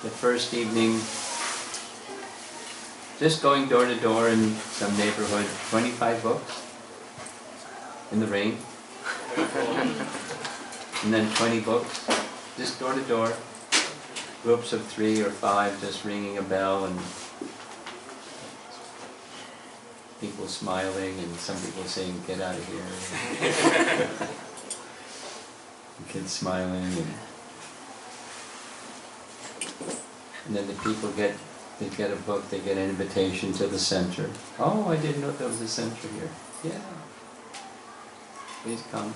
the first evening, just going door to door in some neighborhood, 25 books in the rain, and then 20 books, just door to door, groups of 3 or 5 just ringing a bell, and people smiling and some people saying, "Get out of here." And kids smiling, and then the people they get a book, they get an invitation to the center. "Oh, I didn't know there was a center here." "Yeah, please come."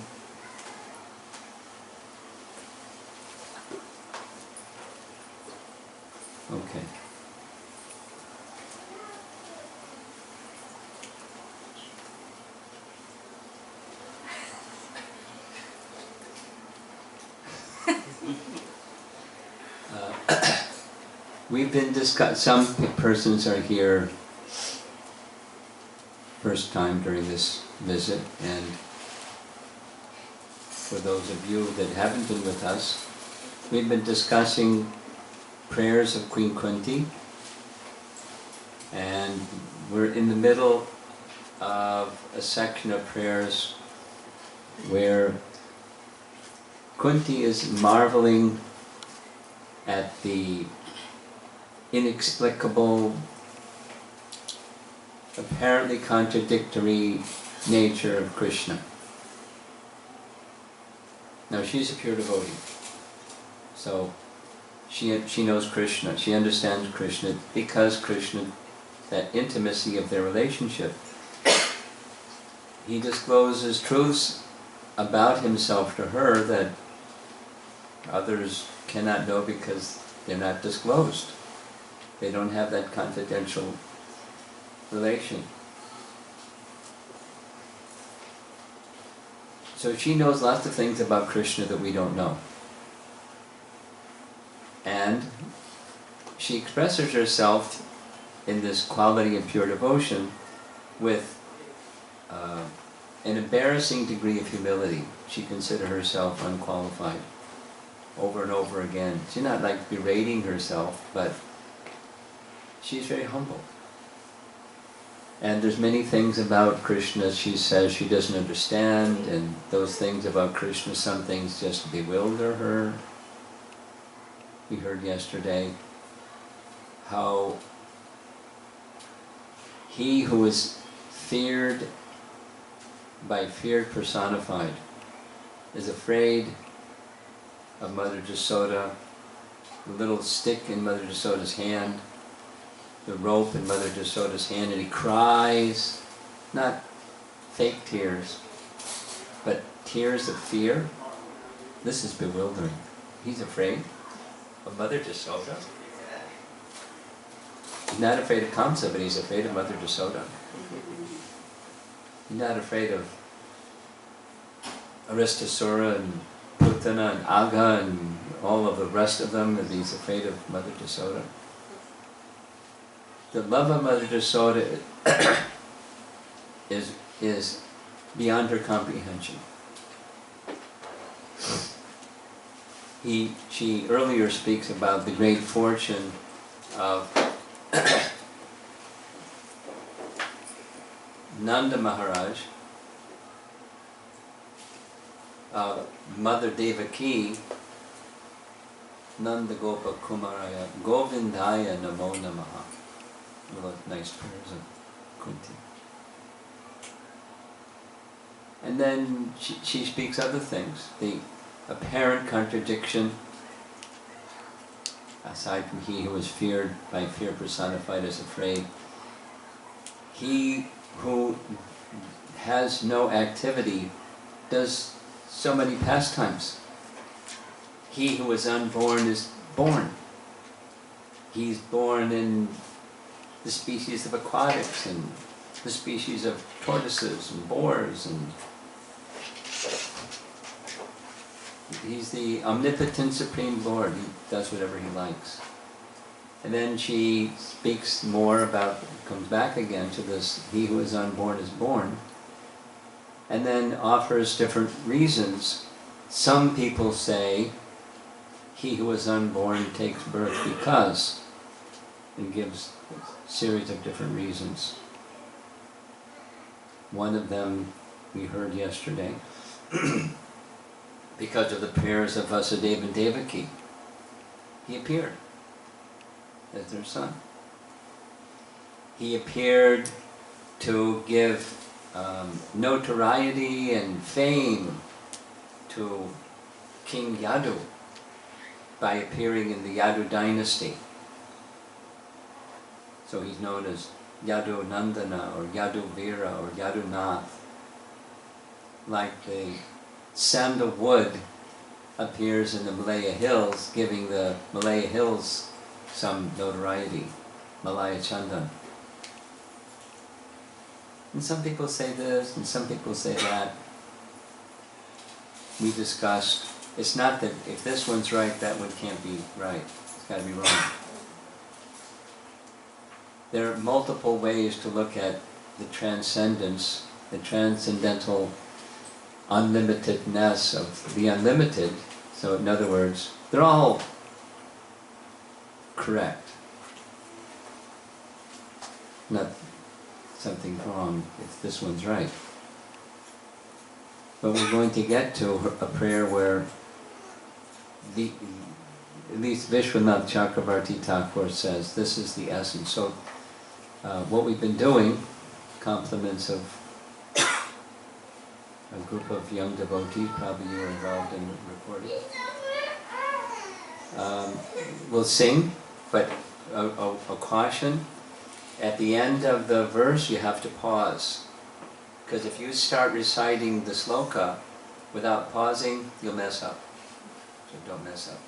Okay. We've been some persons are here first time during this visit, and for those of you that haven't been with us, we've been discussing prayers of Queen Kunti, and we're in the middle of a section of prayers where Kunti is marveling at the inexplicable, apparently contradictory nature of Krishna. Now she's a pure devotee, so she knows Krishna, she understands Krishna because Krishna, that intimacy of their relationship, he discloses truths about himself to her that others cannot know because they're not disclosed. They don't have that confidential relation. So she knows lots of things about Krishna that we don't know. And she expresses herself in this quality of pure devotion with an embarrassing degree of humility. She considers herself unqualified over and over again. She's not like berating herself, but she's very humble. And there's many things about Krishna she says she doesn't understand, and those things about Krishna, some things just bewilder her. We heard yesterday how he who is feared by fear personified is afraid of Mother Jasoda, the little stick in Mother Jasoda's hand, the rope in Mother Jasoda's hand, and he cries, not fake tears, but tears of fear. This is bewildering. He's afraid of Mother Jasoda. He's not afraid of Kamsa, but he's afraid of Mother Jasoda. He's not afraid of Aristasura and Putana and Agha and all of the rest of them, but he's afraid of Mother Jasoda. The love of Mother Jasoda is beyond her comprehension. She earlier speaks about the great fortune of Nanda Maharaj, Mother Devaki, Nanda Gopa Kumaraya, Govindaya Namo Namaha. Nice prayers of Kunti. And then she speaks other things. The apparent contradiction, aside from he who is feared by fear personified as afraid, he who has no activity does so many pastimes. He who is unborn is born. He's born in the species of aquatics and the species of tortoises and boars, and he's the omnipotent Supreme Lord. He does whatever he likes. And then she speaks more about, comes back again to this, he who is unborn is born, and then offers different reasons. Some people say he who is unborn takes birth because, and gives a series of different reasons. One of them we heard yesterday, because of the prayers of Vasudeva and Devaki. He appeared as their son. He appeared to give notoriety and fame to King Yadu by appearing in the Yadu dynasty. So he's known as Yadu Nandana or Yadu Vira or Yadu Nath. Like the sandalwood appears in the Malaya Hills, giving the Malaya Hills some notoriety, Malaya Chandan. And some people say this, and some people say that. We discussed, it's not that if this one's right, that one can't be right. It's got to be wrong. There are multiple ways to look at the transcendence, the transcendental unlimitedness of the unlimited. So in other words, they're all correct. Not something wrong if this one's right. But we're going to get to a prayer where at least Vishwanath Chakravarti Thakur says this is the essence. So what we've been doing, compliments of a group of young devotees, probably you were involved in recording. We'll sing, but a caution. At the end of the verse, you have to pause. Because if you start reciting the sloka without pausing, you'll mess up. So don't mess up.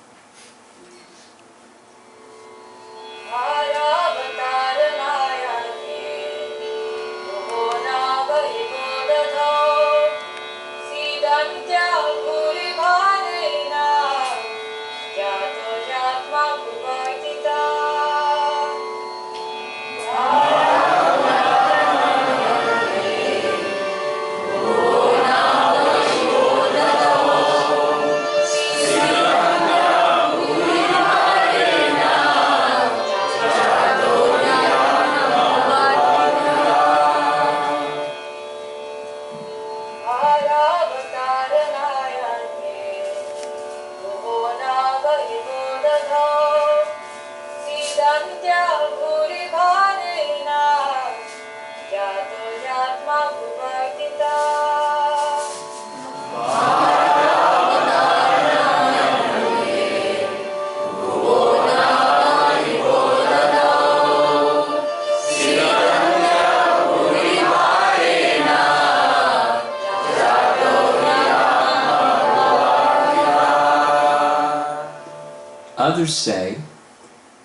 Others say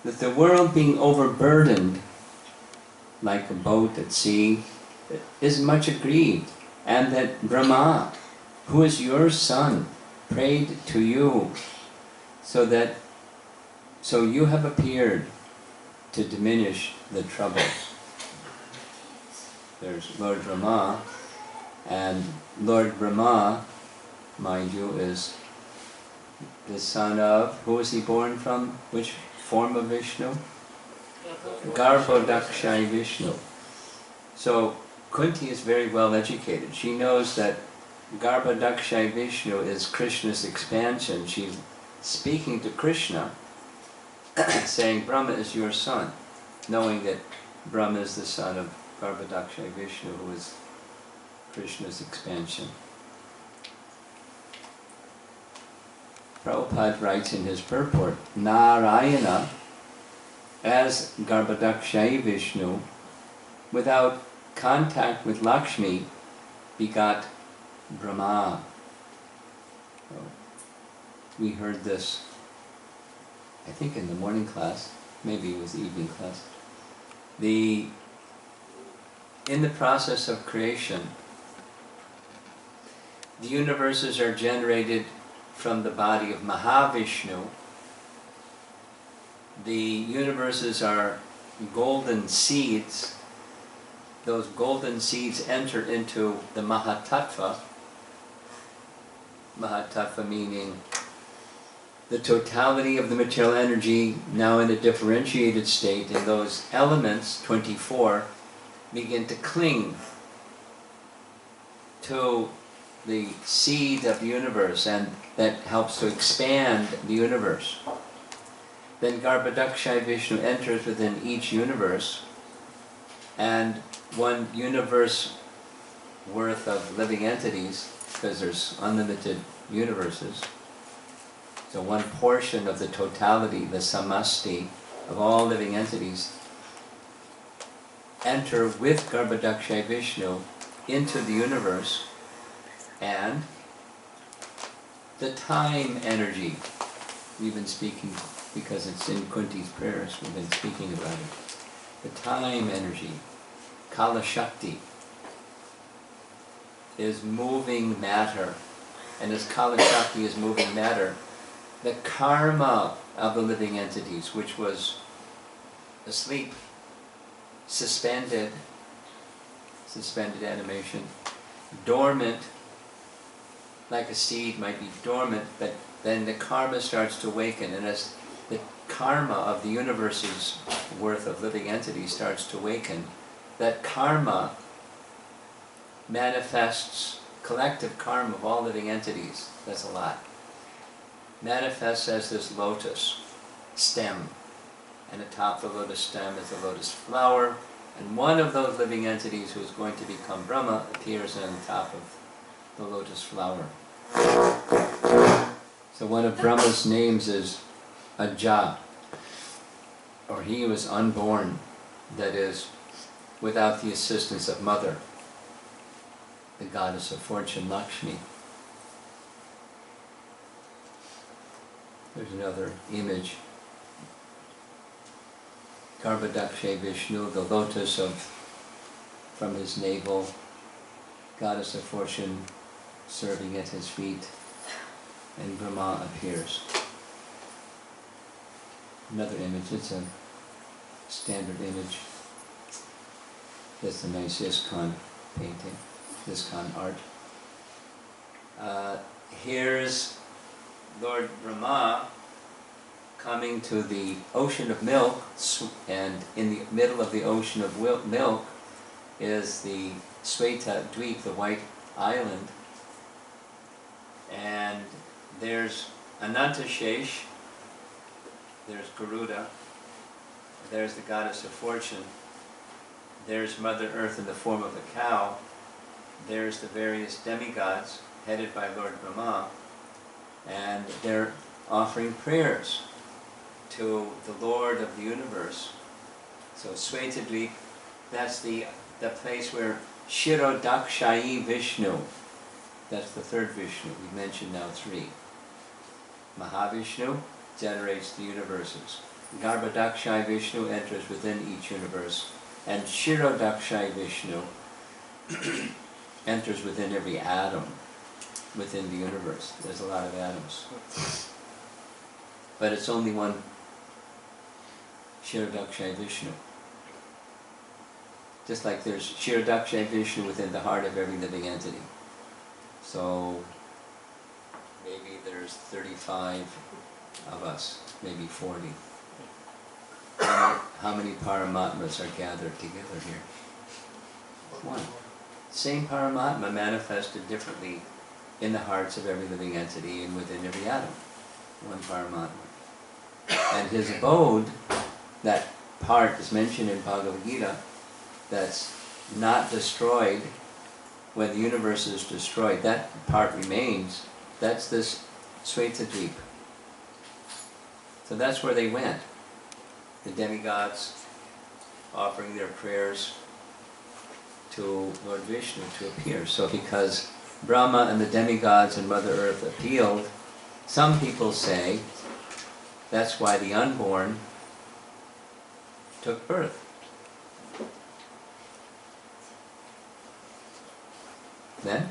that the world being overburdened like a boat at sea is much aggrieved, and that Brahma, who is your son, prayed to you so you have appeared to diminish the trouble. There's Lord Brahma, and Lord Brahma, mind you, is the son of, who was he born from? Which form of Vishnu? Garbhodakshai Vishnu. So Kunti is very well educated. She knows that Garbhodakshai Vishnu is Krishna's expansion. She's speaking to Krishna, saying Brahma is your son, knowing that Brahma is the son of Garbhodakshai Vishnu, who is Krishna's expansion. Prabhupada writes in his purport, Narayana, as Garbhodakshai Vishnu, without contact with Lakshmi, begot Brahma. So we heard this, I think in the morning class, maybe it was the evening class. In the process of creation, the universes are generated from the body of Mahavishnu. The universes are golden seeds. Those golden seeds enter into the Mahatattva. Mahatattva meaning the totality of the material energy, now in a differentiated state, and those elements, 24, begin to cling to the seed of the universe, and that helps to expand the universe. Then Garbhodakshaya Vishnu enters within each universe, and one universe worth of living entities, because there's unlimited universes, so one portion of the totality, the samasti of all living entities, enter with Garbhodakshaya Vishnu into the universe, and the time energy, we've been speaking, because it's in Kunti's prayers, we've been speaking about it. The time energy, Kala Shakti, is moving matter. And as Kala Shakti is moving matter, the karma of the living entities, which was asleep, suspended animation, dormant, like a seed might be dormant, but then the karma starts to awaken, and as the karma of the universe's worth of living entities starts to awaken, that karma manifests, collective karma of all living entities, that's a lot, manifests as this lotus stem, and atop the lotus stem is a lotus flower, and one of those living entities who is going to become Brahma appears on top of the lotus flower. So one of Brahma's names is Ajah, or he was unborn, that is, without the assistance of mother, the goddess of fortune, Lakshmi. There's another image. Garbhodakshaya Vishnu, the lotus from his navel, goddess of fortune serving at his feet, and Brahma appears. Another image, it's a standard image. That's a nice ISKCON painting, ISKCON art. Here's Lord Brahma coming to the ocean of milk, and in the middle of the ocean of milk is the Sweta Dweep, the white island, and there's Anantashesh, there's Garuda, there's the goddess of fortune, there's Mother Earth in the form of a cow, there's the various demigods headed by Lord Brahma, and they're offering prayers to the Lord of the universe. So Swetadweep, that's the place where Shirodakshayi Vishnu, that's the third Vishnu, we've mentioned now three. Mahavishnu generates the universes. Garbhodakshaya Vishnu enters within each universe, and Shirodakshayi Vishnu enters within every atom within the universe. There's a lot of atoms. But it's only one Shirodakshayi Vishnu. Just like there's Shirodakshayi Vishnu within the heart of every living entity. So maybe there's 35 of us, maybe 40. How many Paramatmas are gathered together here? One. Same Paramatma manifested differently in the hearts of every living entity and within every atom. One Paramatma. And his abode, that part is mentioned in Bhagavad Gita, that's not destroyed when the universe is destroyed, that part remains. That's this Swetadweep. So that's where they went. The demigods offering their prayers to Lord Vishnu to appear. So because Brahma and the demigods and Mother Earth appealed, some people say that's why the unborn took birth. Then?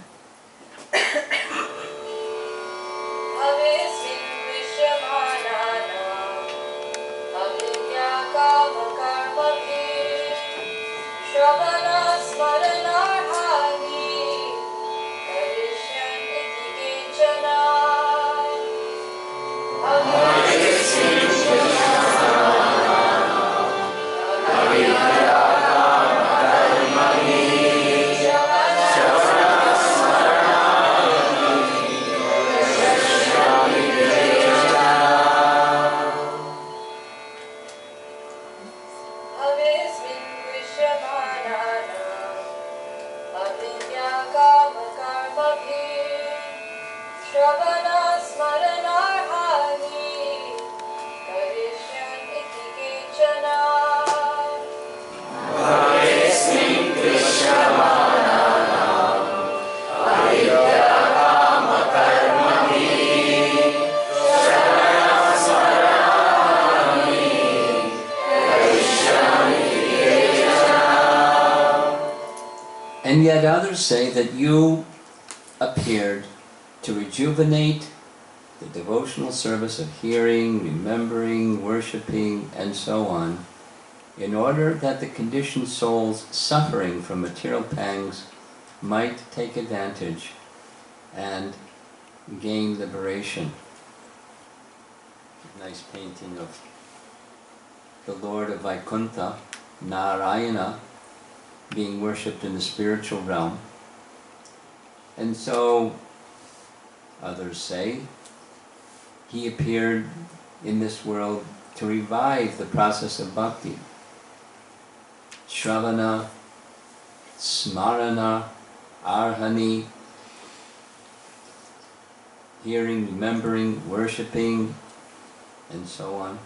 Okay. And yet others say that you appeared to rejuvenate the devotional service of hearing, remembering, worshipping, and so on, in order that the conditioned souls suffering from material pangs might take advantage and gain liberation. Nice painting of the Lord of Vaikuntha, Narayana, being worshipped in the spiritual realm. And so, others say, he appeared in this world to revive the process of bhakti. Shravana, Smarana, Arhani, hearing, remembering, worshipping, and so on.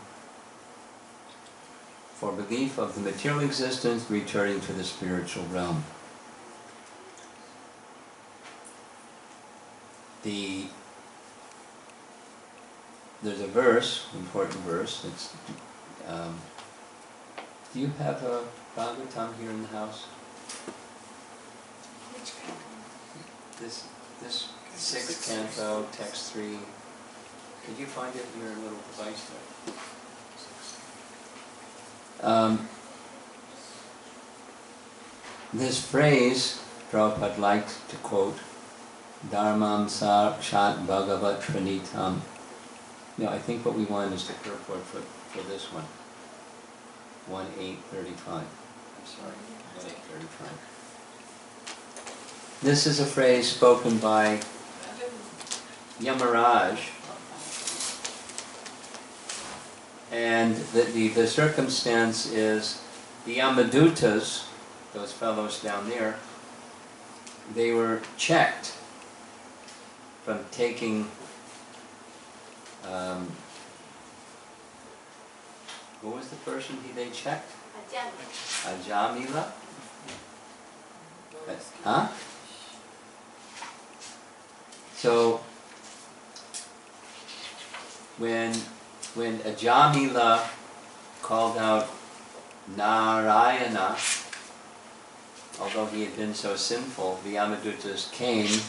For belief of the material existence returning to the spiritual realm. There's a verse, important verse. It's, do you have a Bhagavatam here in the house? Which canto? This sixth canto, text 3. Could you find it in your little device there? This phrase, Prabhupada liked to quote, Dharmam Sakshat Bhagavat Pranitam. No, I think what we want is the purport for this one. 1.8.35. I'm sorry, 1.8.35. This is a phrase spoken by Yamaraj. And the circumstance is the Yamadutas, those fellows down there, they were checked from taking what was the person they checked? Ajamila? Huh? So when Ajamila called out Narayana, although he had been so sinful, the Yamadutas came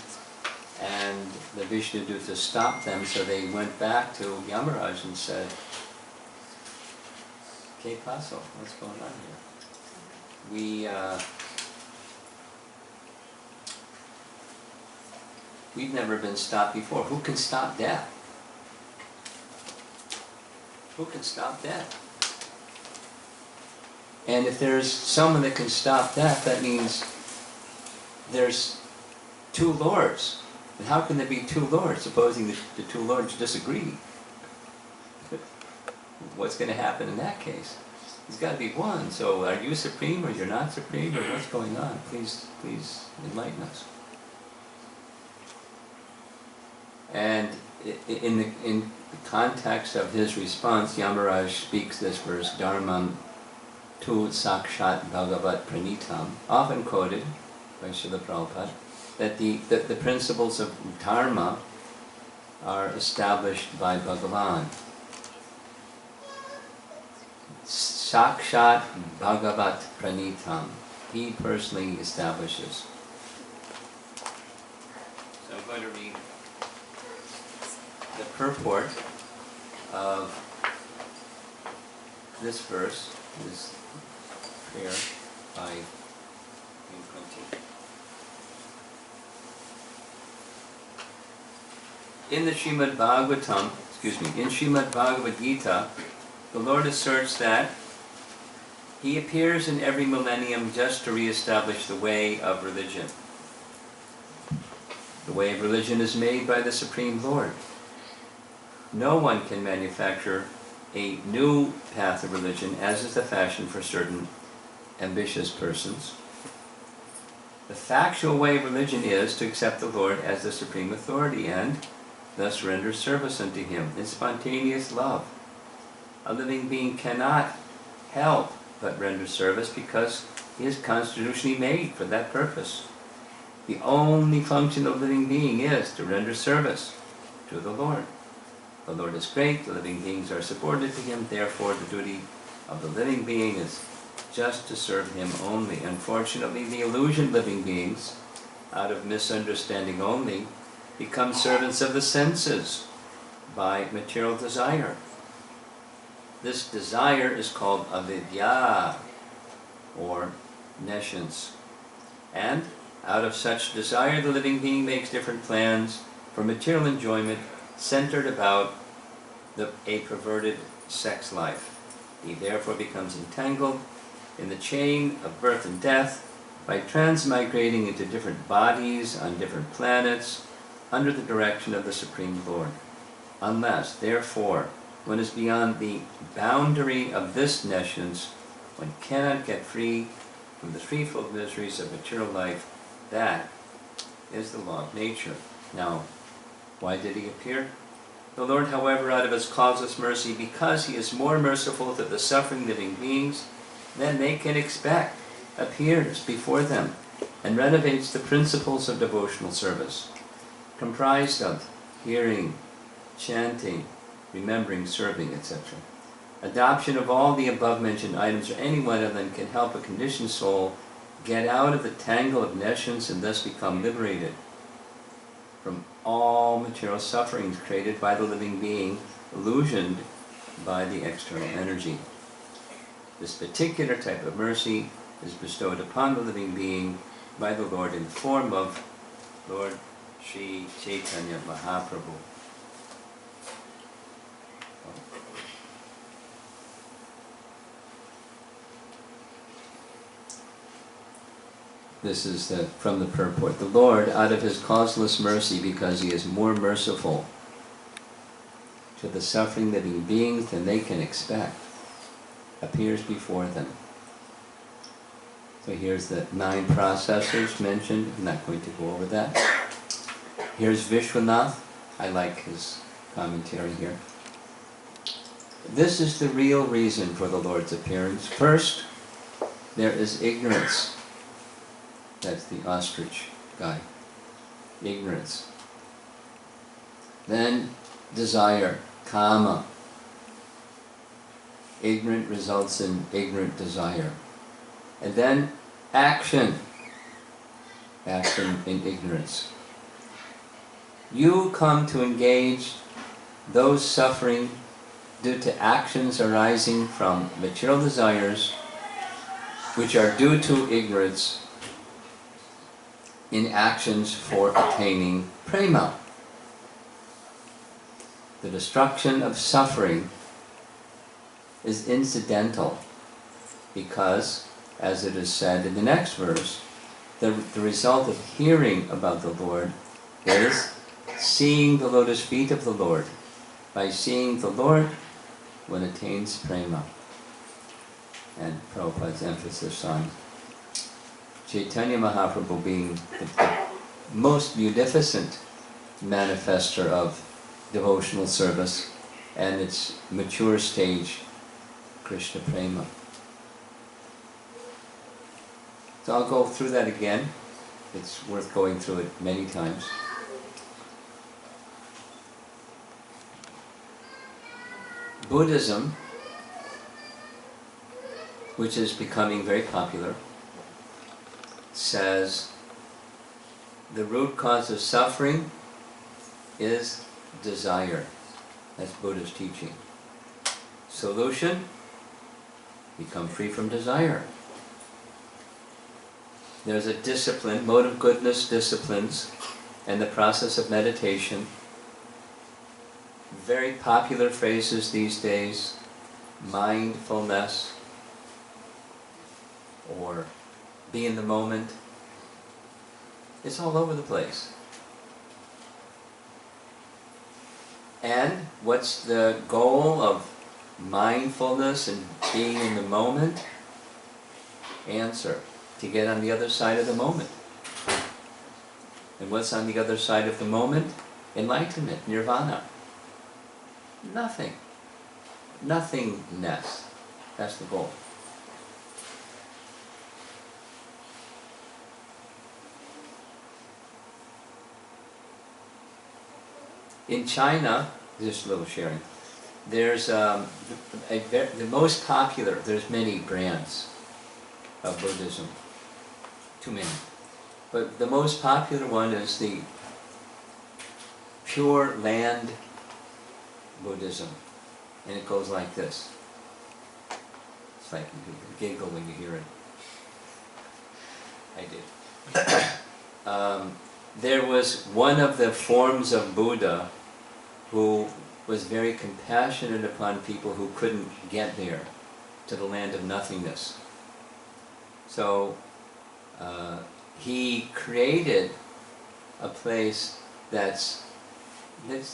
and the Vishnudutas stopped them, so they went back to Yamaraj and said, "Que paso? What's going on here? We've never been stopped before. Who can stop death? Who can stop death? And if there's someone that can stop death, that means there's two lords. And how can there be two lords, supposing the two lords disagree? What's going to happen in that case? There's got to be one. So are you supreme or you're not supreme, or what's going on? Please enlighten us. And in the context of his response, Yamaraj speaks this verse, Dharmam tu sakshat bhagavat pranitam, often quoted by Srila Prabhupada, that the principles of dharma are established by Bhagavan. Sakshat bhagavat pranitam. He personally establishes. So I'm going to read the purport of this verse, this prayer by Kunti. In the Srimad Bhagavatam, in Srimad Bhagavad Gita, the Lord asserts that He appears in every millennium just to re-establish the way of religion. The way of religion is made by the Supreme Lord. No one can manufacture a new path of religion, as is the fashion for certain ambitious persons. The factual way of religion is to accept the Lord as the supreme authority and thus render service unto Him in spontaneous love. A living being cannot help but render service because he is constitutionally made for that purpose. The only function of a living being is to render service to the Lord. The Lord is great, the living beings are subordinate to Him, therefore the duty of the living being is just to serve him only. Unfortunately, the illusioned living beings, out of misunderstanding only, become servants of the senses by material desire. This desire is called avidya, or nescience. And out of such desire, the living being makes different plans for material enjoyment centered about a perverted sex life. He therefore becomes entangled in the chain of birth and death by transmigrating into different bodies on different planets under the direction of the Supreme Lord. Unless, therefore, one is beyond the boundary of this nescience, one cannot get free from the threefold miseries of material life. That is the law of nature. Now, why did he appear? The Lord, however, out of his causeless mercy, because he is more merciful to the suffering living beings than they can expect, appears before them and renovates the principles of devotional service, comprised of hearing, chanting, remembering, serving, etc. Adoption of all the above-mentioned items, or any one of them, can help a conditioned soul get out of the tangle of nescience and thus become liberated from all material sufferings created by the living being, illusioned by the external energy. This particular type of mercy is bestowed upon the living being by the Lord in the form of Lord Sri Chaitanya Mahaprabhu. This is from the purport. The Lord, out of his causeless mercy, because he is more merciful to the suffering living beings than they can expect, appears before them. So here's the 9 processors mentioned. I'm not going to go over that. Here's Vishwanath. I like his commentary here. This is the real reason for the Lord's appearance. First, there is ignorance. That's the ostrich guy. Ignorance. Then desire, kama. Ignorant results in ignorant desire. And then action. Action in ignorance. You come to engage those suffering due to actions arising from material desires, which are due to ignorance, in actions for attaining prema. The destruction of suffering is incidental because, as it is said in the next verse, the result of hearing about the Lord is seeing the lotus feet of the Lord. By seeing the Lord, one attains prema. And Prabhupada's emphasis on Chaitanya Mahaprabhu being the most munificent manifester of devotional service and its mature stage, Krishna Prema. So I'll go through that again. It's worth going through it many times. Buddhism, which is becoming very popular, says the root cause of suffering is desire. That's Buddha's teaching. Solution: become free from desire. There's a discipline, mode of goodness disciplines, and the process of meditation. Very popular phrases these days: mindfulness, or be in the moment. It's all over the place. And what's the goal of mindfulness and being in the moment? Answer: to get on the other side of the moment. And what's on the other side of the moment? Enlightenment, nirvana. Nothing. Nothingness. That's the goal. In China, just a little sharing, there's the most popular, there's many brands, of Buddhism. Too many. But the most popular one is the Pure Land Buddhism. And it goes like this. It's like you giggle when you hear it. I did. There was one of the forms of Buddha who was very compassionate upon people who couldn't get there, to the land of nothingness. So he created a place that's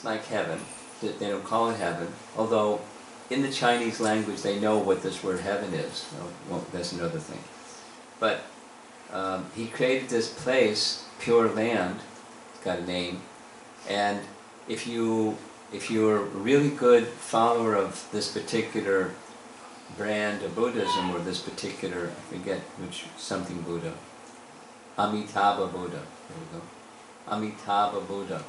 like heaven. They don't call it heaven, although in the Chinese language they know what this word heaven is. Well, that's another thing. But he created this place, Pure Land, it's got a name, and if you're a really good follower of this particular brand of Buddhism, or this particular, I forget which, something Buddha, Amitabha Buddha, there we go, Amitabha Buddha.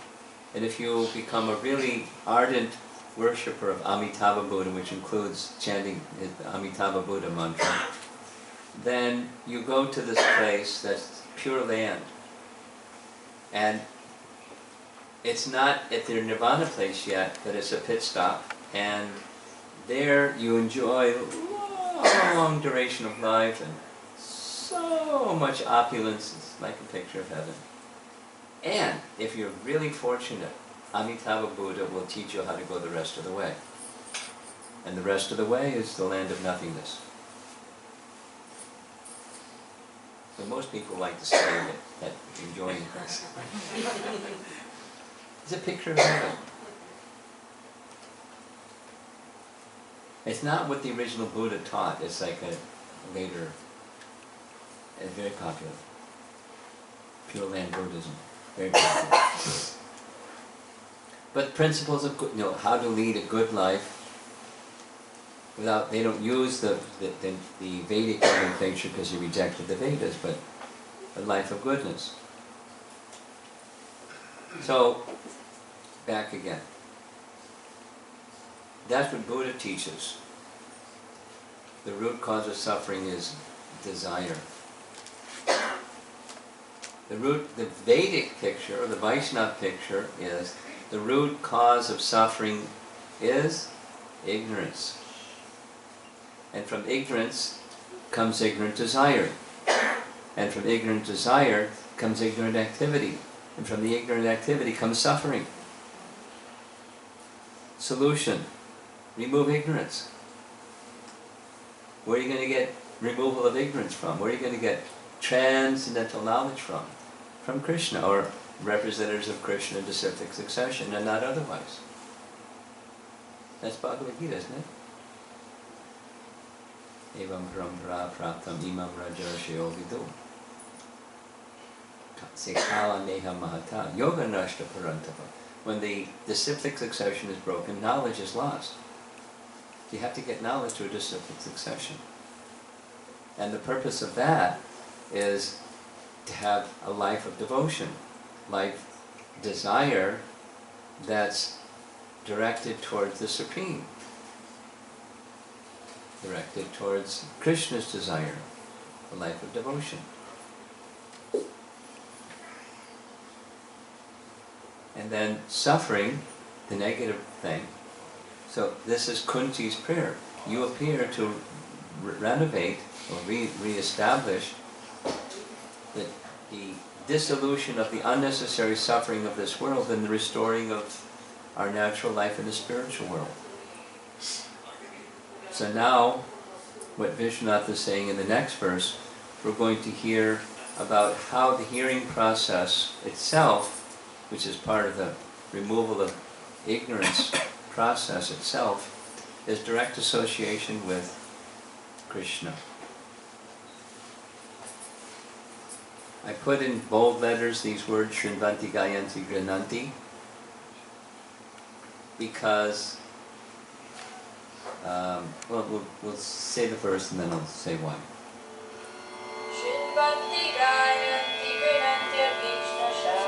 And if you become a really ardent worshipper of Amitabha Buddha, which includes chanting the Amitabha Buddha mantra, then you go to this place that's Pure Land. And it's not at their nirvana place yet, but it's a pit stop. And there you enjoy long duration of life and so much opulence. It's like a picture of heaven. And if you're really fortunate, Amitabha Buddha will teach you how to go the rest of the way. And the rest of the way is the land of nothingness. So most people like to stay in it, that enjoying this. It's a picture of heaven. It's not what the original Buddha taught. It's like a later, and very popular. Pure Land Buddhism, very popular. But principles of good, how to lead a good life without, they don't use the Vedic nomenclature because he rejected the Vedas, but a life of goodness. So, back again. That's what Buddha teaches. The root cause of suffering is desire. The Vedic picture, or the Vaishnava picture, is the root cause of suffering is ignorance. And from ignorance comes ignorant desire. And from ignorant desire comes ignorant activity. And from the ignorant activity comes suffering. Solution: remove ignorance. Where are you going to get removal of ignorance from? Where are you going to get transcendental knowledge from? From Krishna, or representatives of Krishna in disciplic succession, and not otherwise. That's Bhagavad Gita, isn't it? Evam parampara praptam imam rajarshyo vidu. Sekala neha mahata yoga nashta parantapa. When the disciplic succession is broken, knowledge is lost. You have to get knowledge through a disciplic succession. And the purpose of that is to have a life of devotion, life desire that's directed towards the Supreme, directed towards Krishna's desire, a life of devotion. And then suffering, the negative thing. So this is Kunti's prayer. You appear to renovate or re-establish the dissolution of the unnecessary suffering of this world and the restoring of our natural life in the spiritual world. So now, what Vishwanath is saying in the next verse, we're going to hear about how the hearing process itself, which is part of the removal of ignorance process itself, is direct association with Krishna. I put in bold letters these words, Shrinvanti Gayanti Grananti, because, we'll say the verse and then I'll say why. Shrinvanti Gayanti Grananti Vishnasha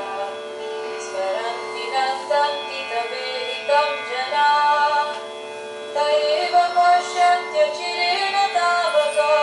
Smaranti Nandanti Taveritam Jana Taiva Pashyantya Chirena Tavata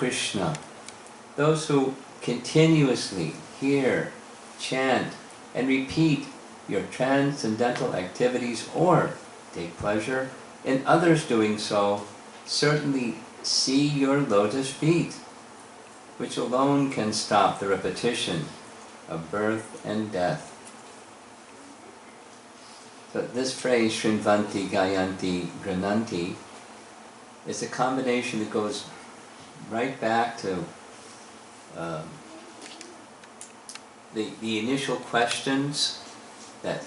Krishna, those who continuously hear, chant, and repeat your transcendental activities or take pleasure in others doing so, certainly see your lotus feet, which alone can stop the repetition of birth and death. So this phrase, Shrinvanti, Gayanti, Grananti, is a combination that goes right back to the initial questions that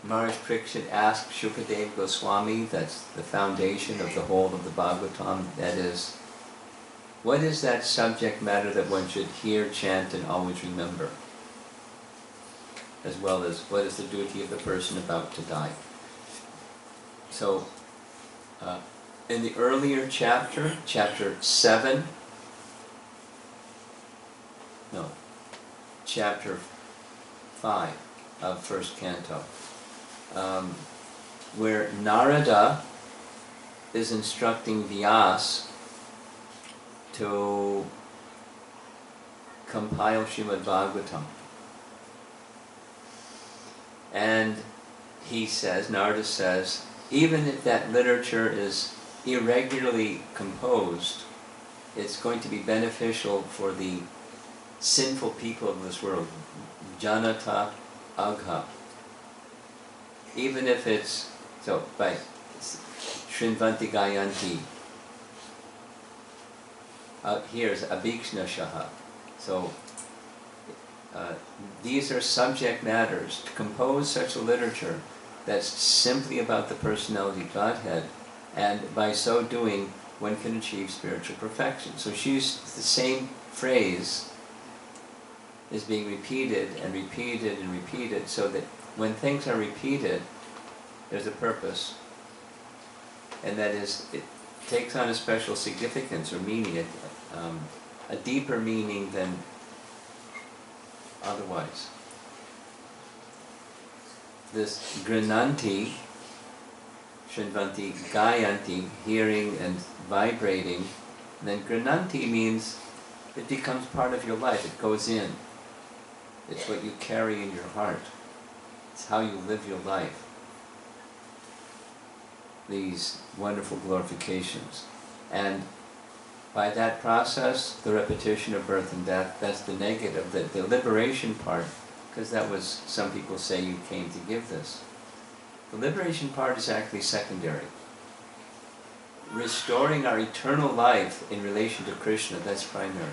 Maharaj Parikshit asked Shukadeva Goswami. That's the foundation of the whole of the Bhagavatam. That is, what is that subject matter that one should hear, chant, and always remember? As well as what is the duty of the person about to die? So, in the earlier chapter, chapter 7, chapter 5 of first canto, where Narada is instructing Vyas to compile Srimad Bhagavatam. And he says, Narada says, even if that literature is irregularly composed, it's going to be beneficial for the sinful people of this world. Janata Agha. Even if it's, so by Shrinvanti Gayanti, here's Abhikshna Shaha. So these are subject matters. To compose such a literature that's simply about the personality of Godhead, and by so doing, one can achieve spiritual perfection. So she's the same phrase is being repeated and repeated and repeated, so that when things are repeated, there's a purpose, and that is, it takes on a special significance or meaning, a deeper meaning than otherwise. This Grananti, Shrinvanti, Gayanti, hearing and vibrating, and then Grananti means it becomes part of your life, it goes in. It's what you carry in your heart. It's how you live your life. These wonderful glorifications. And by that process, the repetition of birth and death, that's the negative, the liberation part, because that was, some people say you came to give this. The liberation part is actually secondary. Restoring our eternal life in relation to Krishna, that's primary.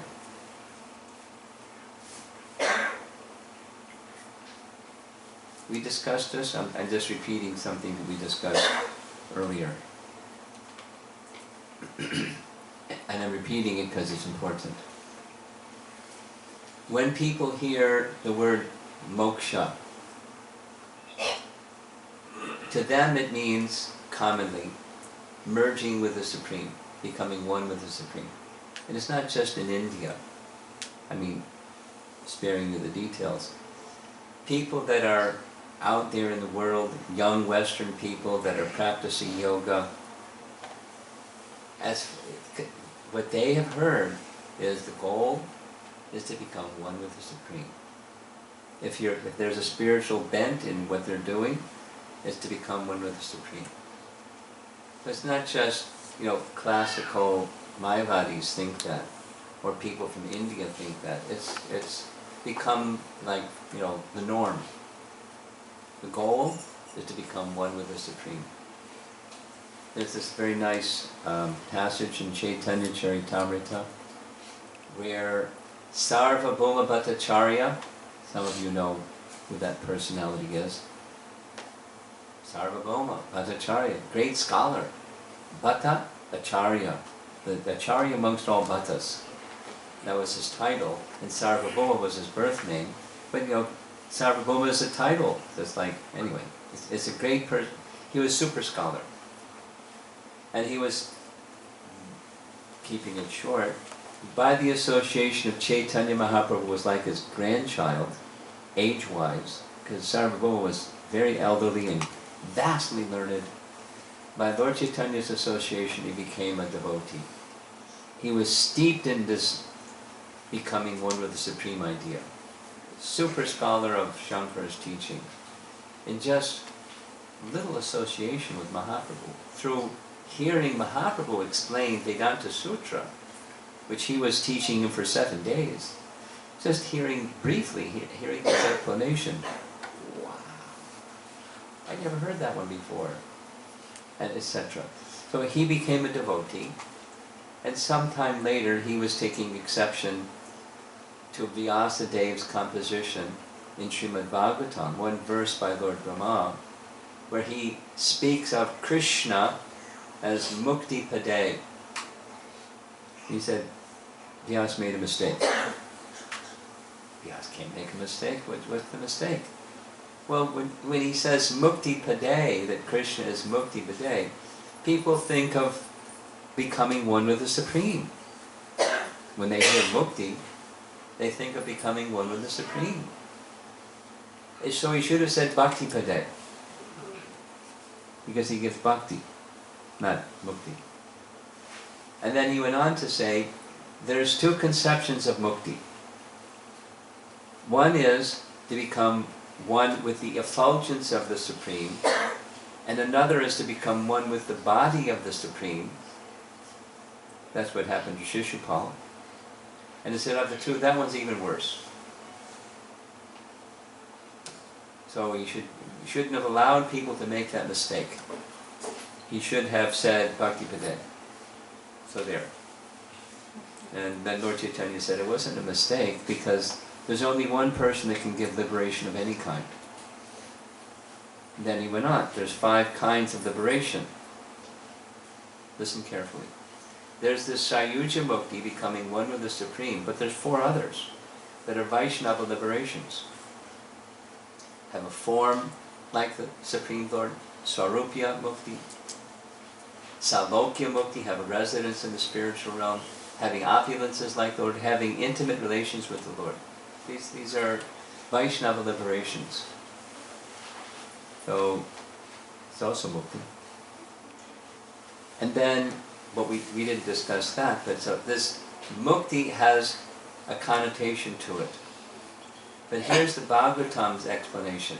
We discussed this, I'm just repeating something that we discussed earlier. And I'm repeating it because it's important. When people hear the word moksha, to them it means, commonly, merging with the Supreme, becoming one with the Supreme. And it's not just in India. I mean, sparing you the details. People that are out there in the world, young Western people that are practicing yoga, as what they have heard is the goal is to become one with the Supreme. If there's a spiritual bent in what they're doing, it's to become one with the Supreme. But it's not just, classical Mayavadis think that, or people from India think that. It's become like, the norm. The goal is to become one with the Supreme. There's this very nice passage in Chaitanya Charitamrita where Sarvabhauma Bhattacharya, some of you know who that personality is, Sarvabhauma Bhattacharya, great scholar, Bhatta Acharya, the Acharya amongst all Bhattas. That was his title, and Sarvabhauma was his birth name. But Sarvabhauma is a title. That's like, anyway, it's a great person. He was a super scholar. And he was, keeping it short, by the association of Chaitanya Mahaprabhu was like his grandchild, age-wise, because Sarvabhauma was very elderly and vastly learned. By Lord Chaitanya's association, he became a devotee. he was steeped in this becoming one with the Supreme Idea. Super scholar of Shankara's teaching, in just little association with Mahaprabhu. Through hearing Mahaprabhu explain Vedanta Sutra, which he was teaching him for 7 days, just hearing briefly, hearing his explanation, wow, I never heard that one before, and etc. So he became a devotee, and sometime later he was taking exception to Vyasadev's composition in Srimad Bhagavatam, one verse by Lord Brahma, where he speaks of Krishna as Mukti Pade. He said, Vyas made a mistake. Vyas can't make a mistake. What's the mistake? Well, when he says Mukti Pade, that Krishna is Mukti Pade, people think of becoming one with the Supreme. When they hear Mukti, they think of becoming one with the Supreme. So he should have said Bhakti Pade, because he gives Bhakti, not Mukti. And then he went on to say, there's two conceptions of Mukti. One is to become one with the effulgence of the Supreme, and another is to become one with the body of the Supreme. That's what happened to Shishupal. And he said of the two, that one's even worse. So he shouldn't have allowed people to make that mistake. He should have said Bhakti Pade. So there. And then Lord Chaitanya said it wasn't a mistake, because there's only one person that can give liberation of any kind. And then he went on, there's 5 kinds of liberation. Listen carefully. There's this Sayuja Mukti, becoming one with the Supreme, but there's 4 others that are Vaishnava liberations. Have a form like the Supreme Lord, Swarupya Mukti. Salokya Mukti, have a residence in the spiritual realm, having opulences like the Lord, having intimate relations with the Lord. These are Vaishnava liberations. So, it's also Mukti. And then, but we didn't discuss that, but so this Mukti has a connotation to it. But here's the Bhagavatam's explanation.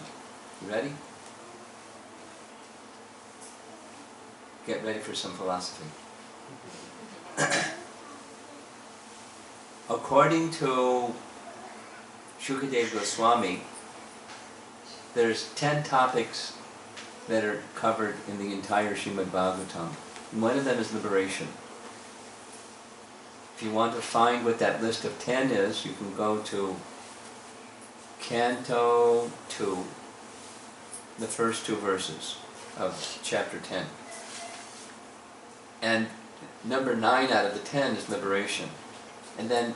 You ready? Get ready for some philosophy. According to Shukadeva Goswami, there's 10 topics that are covered in the entire Srimad Bhagavatam. And one of them is liberation. If you want to find what that list of 10 is, you can go to Canto 2, the first 2 verses of chapter 10. And number 9 out of the 10 is liberation. And then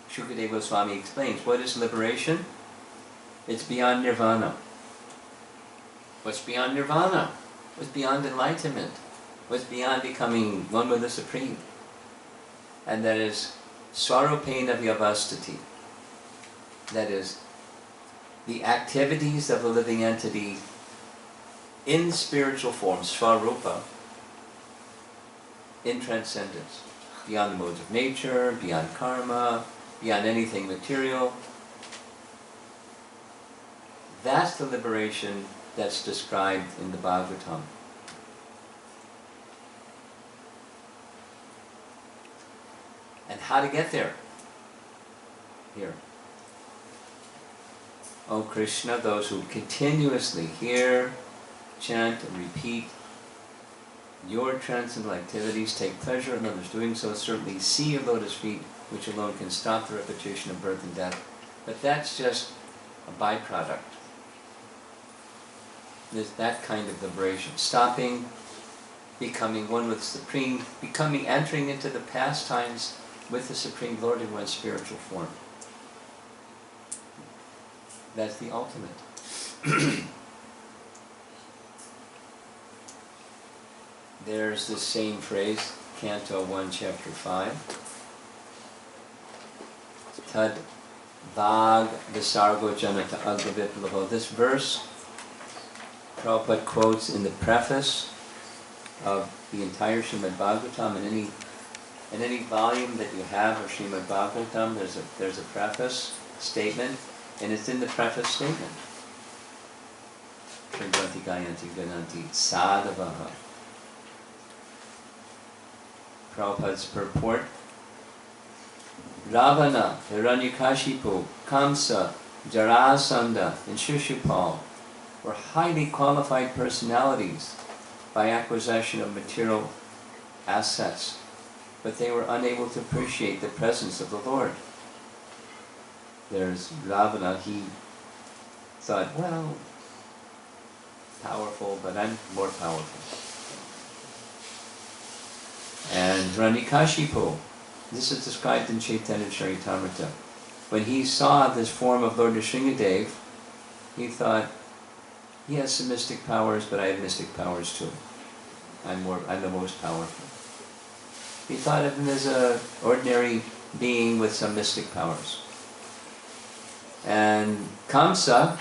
Shukadeva Goswami explains, what is liberation? It's beyond nirvana. What's beyond nirvana? What's beyond enlightenment? What's beyond becoming one with the Supreme? And that is Swarupena Vyavastati. That is the activities of a living entity in spiritual form, Swarupa, in transcendence, beyond the modes of nature, beyond karma, beyond anything material. That's the liberation that's described in the Bhagavatam. And how to get there? Here. O Krishna, those who continuously hear, chant, and repeat your transcendental activities, take pleasure in others doing so, certainly see your lotus feet, which alone can stop the repetition of birth and death. But that's just a byproduct. There's that kind of liberation. Stopping, becoming one with the Supreme, entering into the pastimes with the Supreme Lord in one's spiritual form. That's the ultimate. There's this same phrase, Canto 1, Chapter 5. Tad Vag Visargo Janata Agavipalavo. This verse Prabhupada quotes in the preface of the entire Srimad Bhagavatam, and any In any volume that you have of Srimad Bhagavatam, there's a preface statement, and it's in the preface statement. Shrivanti Gayanti Gananti Sadhavaha. Prabhupada's purport. Ravana, Hiranyakashipu, Kamsa, Jarasandha, and Shishupal were highly qualified personalities by acquisition of material assets, but they were unable to appreciate the presence of the Lord. There's Ravana, he thought, well, powerful, but I'm more powerful. And Hiranyakashipu, this is described in Chaitanya Charitamrita. When he saw this form of Lord Nrsingadev, he thought, he has some mystic powers, but I have mystic powers too. I'm the most powerful. He thought of him as an ordinary being with some mystic powers. And Kamsa,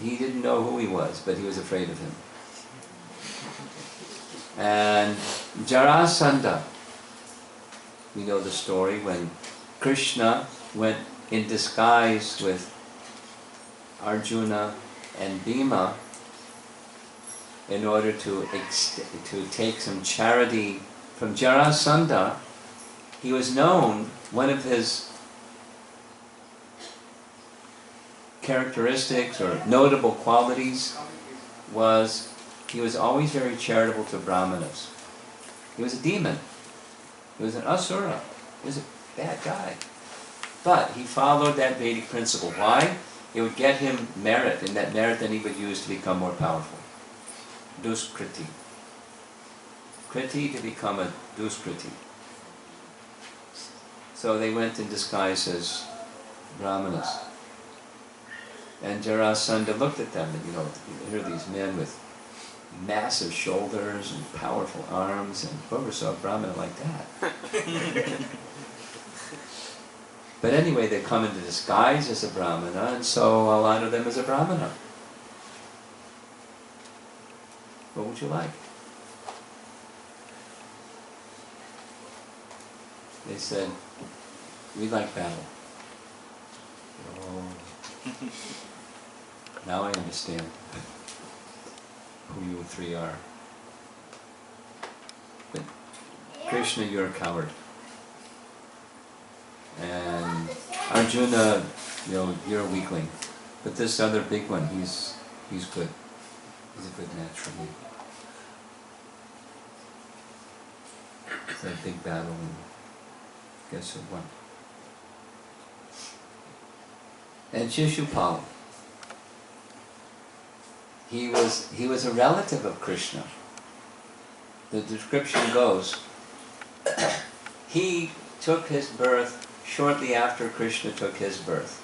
he didn't know who he was, but he was afraid of him. And Jarasandha, we know the story when Krishna went in disguise with Arjuna and Bhima in order to take some charity from Jarasandha. He was known, one of his characteristics or notable qualities was he was always very charitable to Brahmanas. He was a demon. He was an asura. He was a bad guy. But he followed that Vedic principle. Why? It would get him merit, and that merit then he would use to become more powerful. Duskriti. Kriti to become a duskriti. So they went in disguise as Brahmanas. And Jarasandha looked at them, and here are these men with massive shoulders and powerful arms, and whoever saw a Brahmana like that. But anyway, they come into disguise as a Brahmana, and so I'll honor them as a Brahmana. What would you like? They said, we like battle. Oh. Now I understand who you three are. But Krishna, you're a coward. And Arjuna, you're a weakling. But this other big one, he's good. He's a good naturally. It's a big battle, and guess who won? And Shishupal, he was a relative of Krishna. The description goes, he took his birth shortly after Krishna took his birth.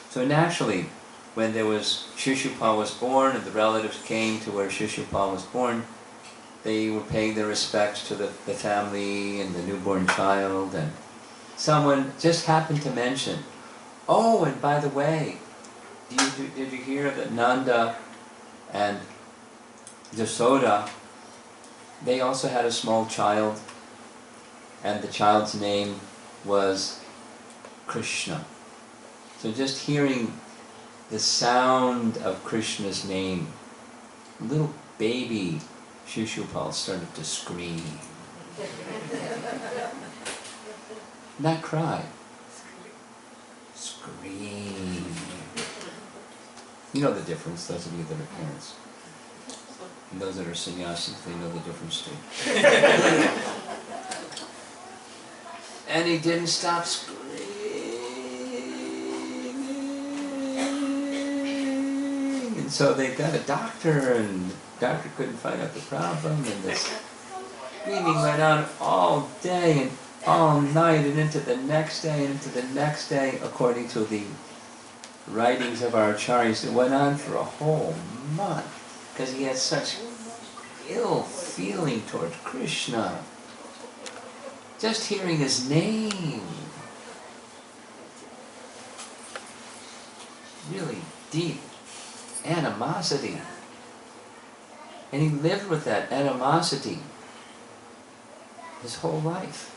So naturally, when Shishupal was born and the relatives came to where Shishupal was born, they were paying their respects to the family and the newborn child, and someone just happened to mention, oh, and by the way, did you hear that Nanda and Yasoda, they also had a small child, and the child's name was Krishna. So just hearing the sound of Krishna's name, little baby Shishupal started to scream. Not cry. Scream. You know the difference, those of you that are parents. And those that are sannyasis, they know the difference too. And he didn't stop screaming. And so they got a doctor, and the doctor couldn't find out the problem, and this screaming went on all day and all night and into the next day and into the next day, according to the writings of our acharyas. It went on for a whole month because he had such ill feeling toward Krishna. Just hearing his name, really deep animosity. And he lived with that animosity. his whole life.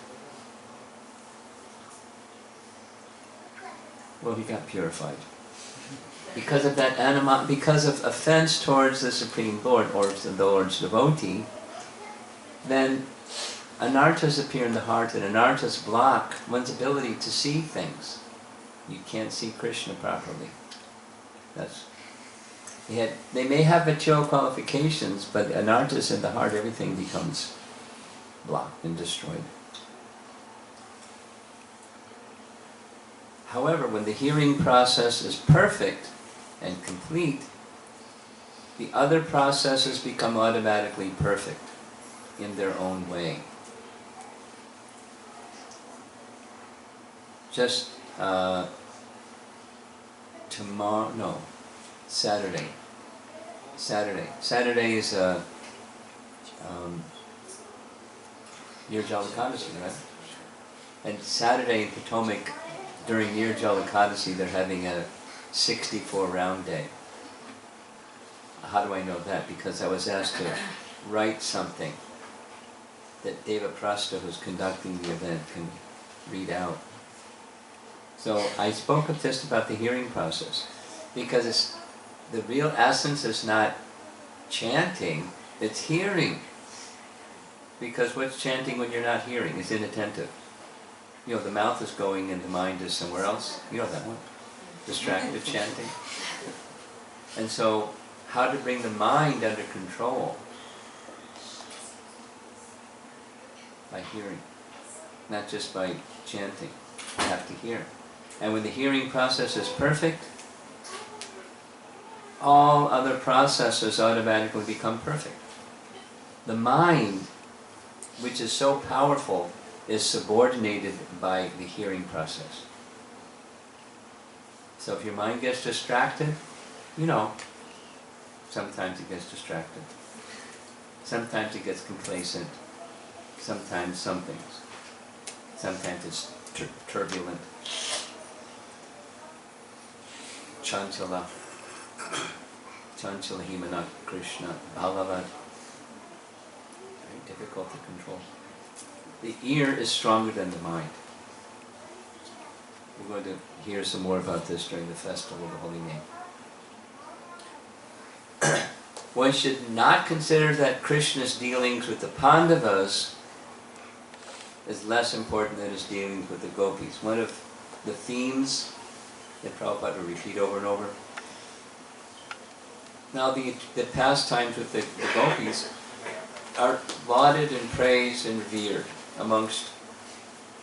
Well, he got purified. Because of that because of offense towards the Supreme Lord, or the Lord's devotee, then anarthas appear in the heart, and anarthas block one's ability to see things. You can't see Krishna properly. They may have material qualifications, but anarthas in the heart, everything becomes blocked and destroyed. However, when the hearing process is perfect and complete, the other processes become automatically perfect in their own way. Just Saturday. Saturday is Nirjala Ekadasi, right? And Saturday in Potomac, during Nirjala Ekadasi, they're having a 64 round day. How do I know that? Because I was asked to write something that Deva Prasta, who's conducting the event, can read out. So I spoke just about the hearing process, because the real essence is not chanting, it's hearing. Because what's chanting when you're not hearing? It's inattentive. You know, the mouth is going and the mind is somewhere else. You know that one? Distracted chanting. And so, how to bring the mind under control? By hearing. Not just by chanting. You have to hear. And when the hearing process is perfect, all other processes automatically become perfect. The mind, which is so powerful, is subordinated by the hearing process. So if your mind gets distracted, you know, sometimes it gets distracted. Sometimes it gets complacent. Sometimes some things. Sometimes it's turbulent. Chanchala. Chanchala Himana Krishna. Bhagavat. Very difficult to control. The ear is stronger than the mind. We're going to hear some more about this during the Festival of the Holy Name. One should not consider that Krishna's dealings with the Pandavas is less important than his dealings with the gopis. One of the themes that Prabhupada will repeat over and over. Now the pastimes with the gopis are lauded and praised and revered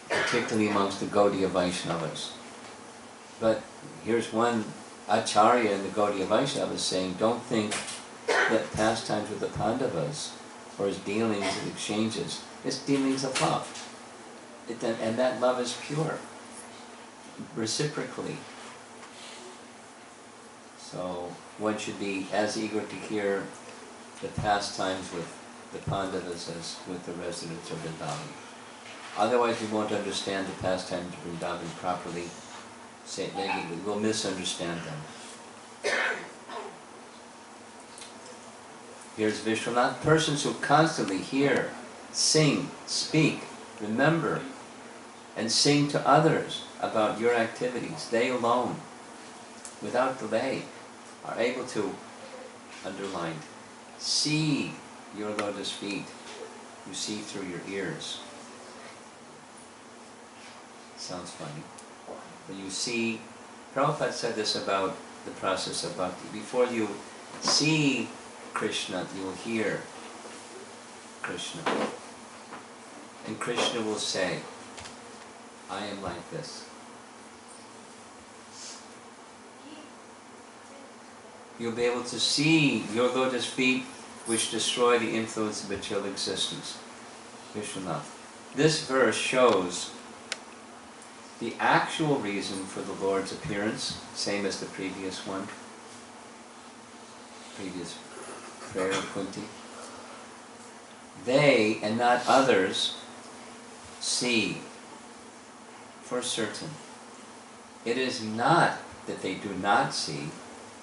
particularly amongst the Gaudiya Vaishnavas. But here's one Acharya in the Gaudiya Vaishnavas saying, don't think that pastimes with the Pandavas, or his dealings and exchanges, is dealings of love. And that love is pure, reciprocally. So one should be as eager to hear the pastimes with the Pandavas as with the residents of Vrindavan. Otherwise we won't understand the pastimes of Vrindavan properly. We'll misunderstand them. Here's Vishwanath. Persons who constantly hear, sing, speak, remember, and sing to others about your activities, they alone, without delay, are able to, underline, see your lotus feet. You see through your ears. Sounds funny. When you see, Prabhupada said this about the process of bhakti. Before you see Krishna, you will hear Krishna. And Krishna will say, I am like this. You'll be able to see your lotus feet which destroy the influence of material existence. Vishwanath. This verse shows the actual reason for the Lord's appearance, same as the previous one, previous prayer of Kunti. They, and not others, see for certain. It is not that they do not see,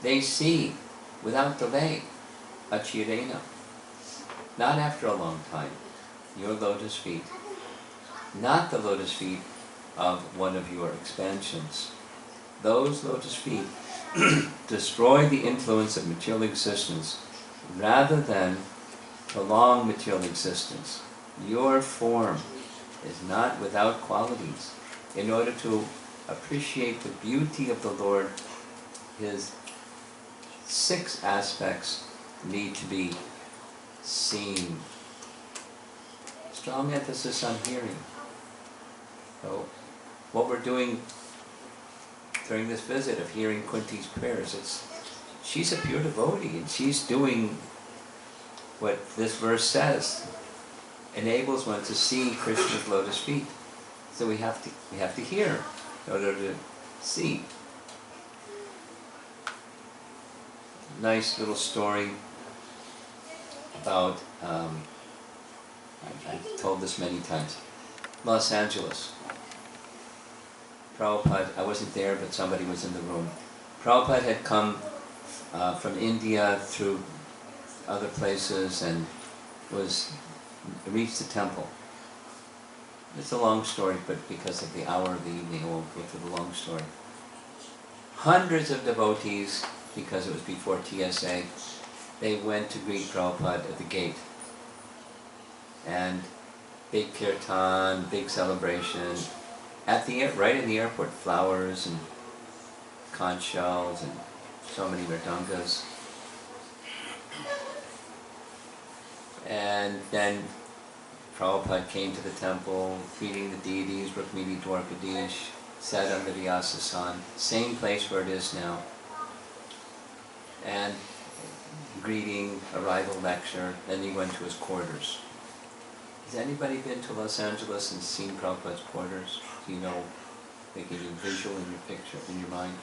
they see without delay, achirena. Not after a long time, your lotus feet not the lotus feet of one of your expansions. Those lotus feet destroy the influence of material existence rather than prolong material existence. Your form is not without qualities. In order to appreciate the beauty of the Lord, His 6 aspects need to be seen. Strong emphasis on hearing. So, what we're doing during this visit of hearing Kunti's prayers, she's a pure devotee and she's doing what this verse says, enables one to see Krishna's lotus feet. So we have to hear in order to see. Nice little story about, I've told this many times, Los Angeles. Prabhupada, I wasn't there, but somebody was in the room. Prabhupada had come from India through other places and reached the temple. It's a long story, but because of the hour of the evening, I won't go through the long story. Hundreds of devotees, because it was before TSA, they went to greet Prabhupada at the gate. And big kirtan, big celebration. Right in the airport, flowers and conch shells and so many mridangas. And then Prabhupada came to the temple, greeting the deities, Rukmini Dwarkadish, sat under the asasan, same place where it is now. And greeting, arrival lecture, then he went to his quarters. Has anybody been to Los Angeles and seen Prabhupada's quarters? Do you know, making a visual in your picture, in your mind?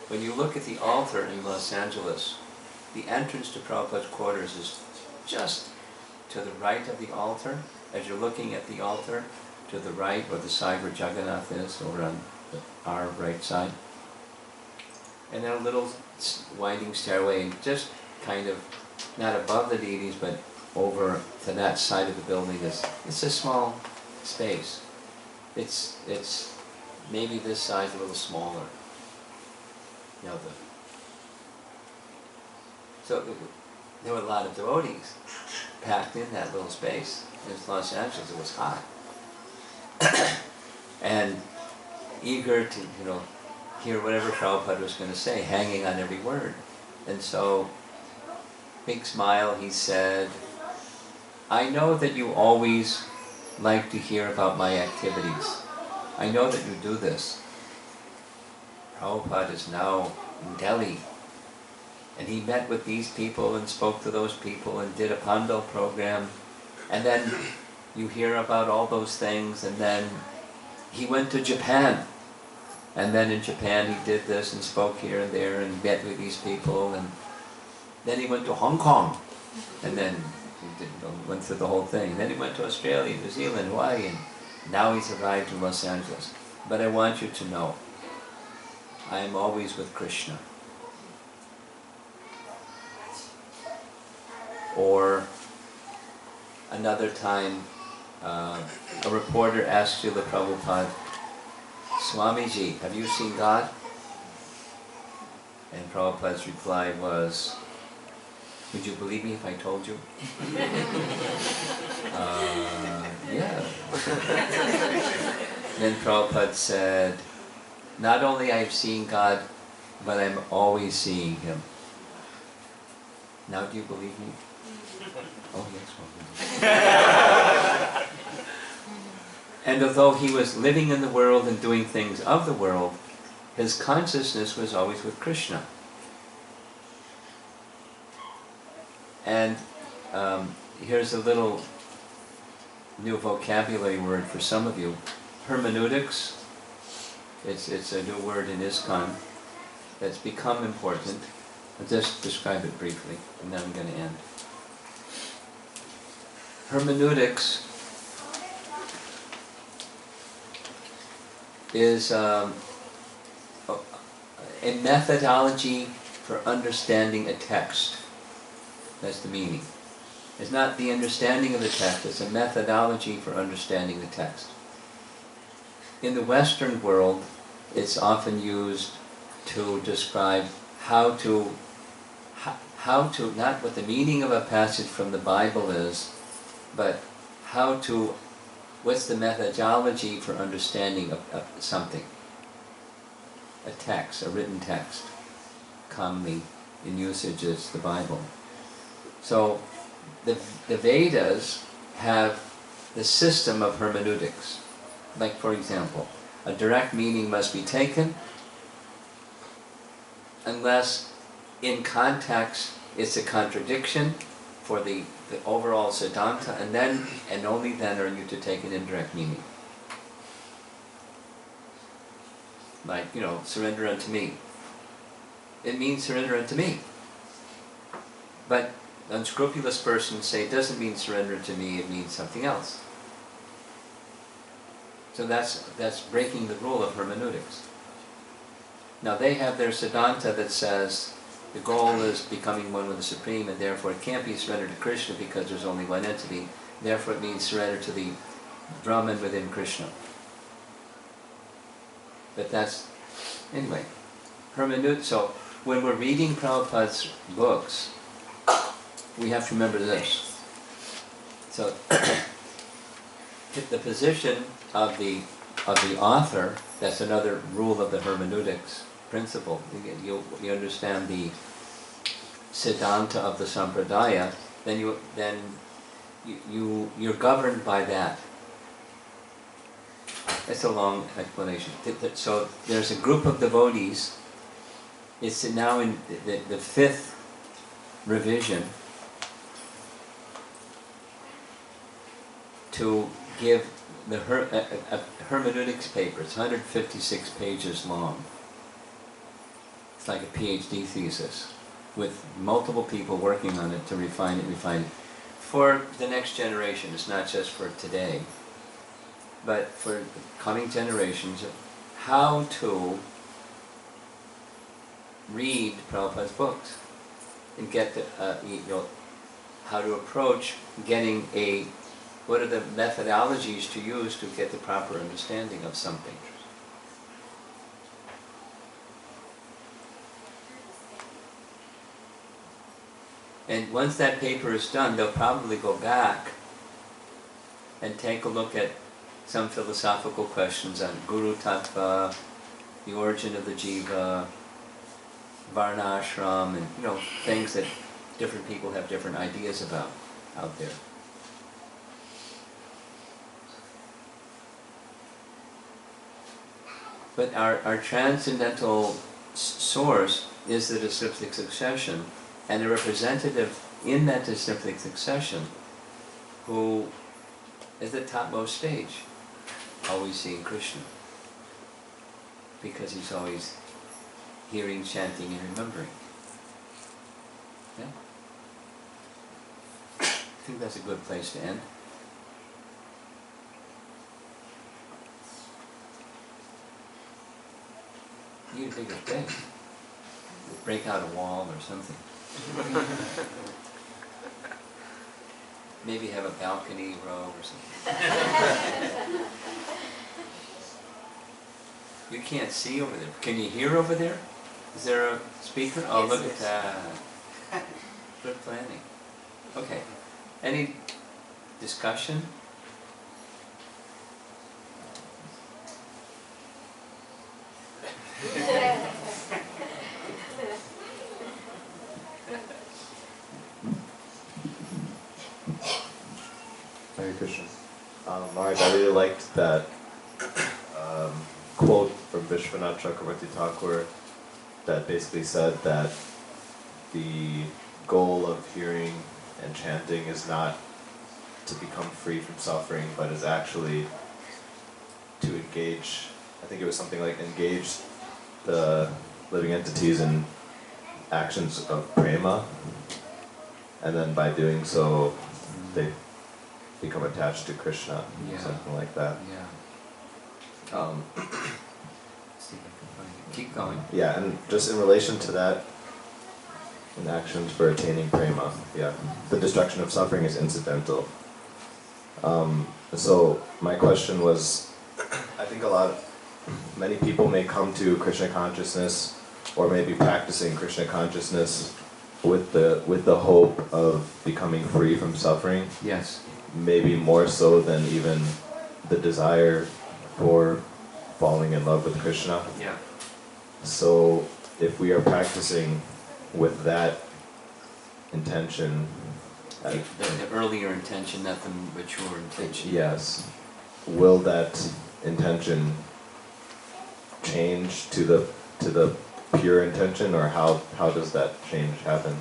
When you look at the altar in Los Angeles, the entrance to Prabhupada's quarters is just to the right of the altar. As you're looking at the altar, to the right, or the side where Jagannath is, over on our right side. And then a little winding stairway, and just kind of, not above the deities, but over to that side of the building it's a small space. It's maybe this size, a little smaller. You know, so there were a lot of devotees packed in that little space. In Los Angeles, it was hot. And eager to, hear whatever Prabhupada was going to say, hanging on every word. And so, big smile, he said, I know that you always like to hear about my activities. I know that you do this. Prabhupada is now in Delhi, and he met with these people and spoke to those people and did a Pandal program, and then you hear about all those things, and then he went to Japan, and then in Japan he did this and spoke here and there and met with these people, and then he went to Hong Kong, and then went through the whole thing. Then he went to Australia, New Zealand, Hawaii, and now he's arrived in Los Angeles. But I want you to know, I am always with Krishna. Or another time, a reporter asked Srila Prabhupada, Swamiji, have you seen God? And Prabhupada's reply was, would you believe me if I told you? Yeah. Then Prabhupada said, not only I have seen God, but I'm always seeing Him. Now do you believe me? Oh yes, well. And although he was living in the world and doing things of the world, his consciousness was always with Krishna. And here's a little new vocabulary word for some of you. Hermeneutics. It's a new word in ISKCON that's become important. I'll just describe it briefly, and then I'm going to end. Hermeneutics is a methodology for understanding a text. That's the meaning. It's not the understanding of the text, it's a methodology for understanding the text. In the Western world, it's often used to describe how to, not what the meaning of a passage from the Bible is, but what's the methodology for understanding of something? A text, a written text. Commonly in usage is the Bible. So the Vedas have the system of hermeneutics. Like, for example, a direct meaning must be taken unless in context it's a contradiction for the overall Siddhanta, and only then are you to take an indirect meaning. Like, surrender unto me. It means surrender unto me. But unscrupulous persons say it doesn't mean surrender to me, it means something else. So that's breaking the rule of hermeneutics. Now they have their Siddhanta that says the goal is becoming one with the Supreme, and therefore it can't be surrender to Krishna because there's only one entity. Therefore it means surrender to the Brahman within Krishna. But that's, anyway, hermeneutics. So when we're reading Prabhupada's books, we have to remember this. So the position of the author, that's another rule of the hermeneutics principle. You understand the Siddhanta of the Sampradaya, then you're governed by that. It's a long explanation. So there's a group of devotees. It's now in the fifth revision to give the a hermeneutics paper. It's 156 pages long. It's like a PhD thesis with multiple people working on it to refine it for the next generation. It's not just for today, but for the coming generations, how to read Prabhupada's books and get how to approach getting what are the methodologies to use to get the proper understanding of something. And once that paper is done, they'll probably go back and take a look at some philosophical questions on Guru Tattva, the origin of the Jiva, Varna Ashram, and things that different people have different ideas about out there. But our transcendental source is the disciplic succession, and a representative in that disciplic succession who is the topmost stage, always seeing Krishna, because he's always hearing, chanting, and remembering. Yeah? I think that's a good place to end. You need a bigger space. Break out a wall or something. Maybe have a balcony row or something. You can't see over there. Can you hear over there? Is there a speaker? Oh, yes, look at that. Good planning. Okay. Any discussion? Hare Krishna. Maharaj, I really liked that quote from Vishwanath Chakravarti Thakur that basically said that the goal of hearing and chanting is not to become free from suffering, but is actually to engage, I think it was something like engage the living entities in actions of prema, and then by doing so they become attached to Krishna, something like that. Yeah. See if I can find it. Keep going. Yeah, and just in relation to that, And actions for attaining prema. Yeah. The destruction of suffering is incidental. So my question was, I think many people may come to Krishna consciousness or may be practicing Krishna consciousness with the hope of becoming free from suffering. Yes. Maybe more so than even the desire for falling in love with Krishna. Yeah. So if we are practicing with that intention, The earlier intention, not the mature intention. yes, will that intention change to the pure intention, or how does that change happen?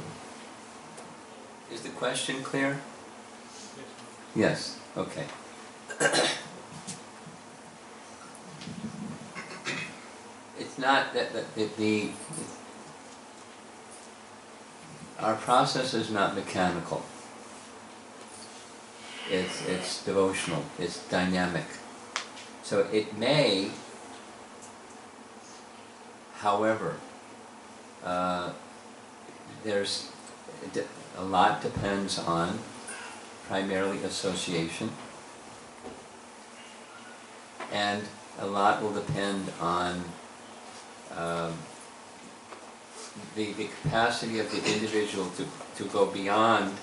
Is the question clear? Yes. Okay. It's not that our process is not mechanical. It's devotional. It's dynamic. So it may, however, there's a lot depends on primarily association, and a lot will depend on the capacity of the individual to go beyond